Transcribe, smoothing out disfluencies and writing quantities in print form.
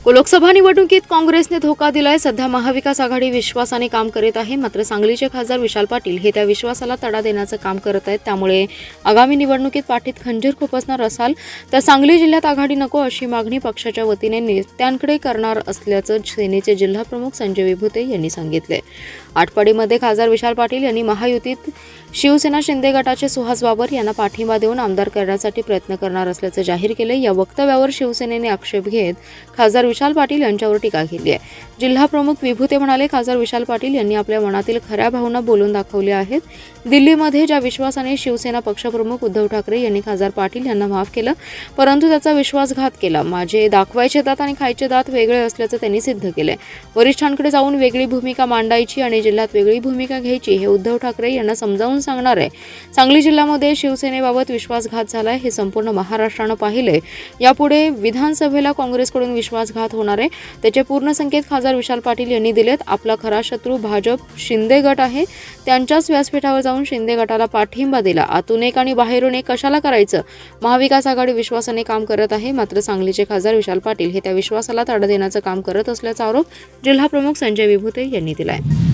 लोकसभा निवडणुकीत काँग्रेसने धोका दिलाय। सध्या महाविकास आघाडी विश्वासाने काम करीत आहे, मात्र सांगलीचे खासदार विशाल पाटील हे त्या विश्वासाला तडा देण्याचं काम करत आहेत। त्यामुळे आगामी निवडणुकीत पाठीत खंजीर खुपसणार असाल तर सांगली जिल्ह्यात आघाडी नको अशी मागणी पक्षाच्या वतीने नेत्यांकडे करणार असल्याचं सेनेचे जिल्हाप्रमुख संजय विभुते यांनी सांगितले। आटपाडीमध्ये खासदार विशाल पाटील यांनी महायुतीत शिवसेना शिंदे गटाचे सुहास बाबर यांना पाठिंबा देऊन आमदार करण्यासाठी प्रयत्न करणार असल्याचं जाहीर केले। या वक्तव्यावर शिवसेनेने आक्षेप घेत खासदार विशाल पाटील यांच्यावर टीका केली आहे। जिल्हाप्रमुख विभुते म्हणाले, खासदार विशाल पाटील यांनी आपल्या मनातील खऱ्या भावना बोलून दाखवल्या आहेत। दिल्लीमध्ये ज्या विश्वासाने शिवसेना पक्षप्रमुख उद्धव ठाकरे यांनी खासदार पाटील यांना माफ केलं, परंतु त्याचा विश्वासघात केला। माझे दाखवायचे दात आणि खायचे दात वेगळे असल्याचं त्यांनी सिद्ध केलंय। वरिष्ठांकडे जाऊन वेगळी भूमिका मांडायची आणि जिल्ह्यात वेगळी भूमिका घ्यायची हे उद्धव ठाकरे यांना समजावून सांगणार आहे। सांगली जिल्ह्यामध्ये शिवसेनेबाबत विश्वासघात झालाय हे संपूर्ण महाराष्ट्रानं पाहिलंय। यापुढे विधानसभेला काँग्रेसकडून विश्वासघात होणार आहे, त्याचे पूर्ण संकेत खासदार विशाल पाटील यांनी दिलेत। आपला खरा शत्रू भाजप शिंदे गट आहे, त्यांच्याच व्यासपीठावर जाऊन शिंदे गटाला पाठिंबा दिला। आतून एक आणि बाहेरून एक कशाला करायचं? महाविकास आघाडी विश्वासाने काम करत आहे, मात्र सांगलीचे खासदार विशाल पाटील हे त्या विश्वासाला तडा देण्याचं काम करत असल्याचा आरोप जिल्हाप्रमुख संजय विभुते यांनी दिलाय।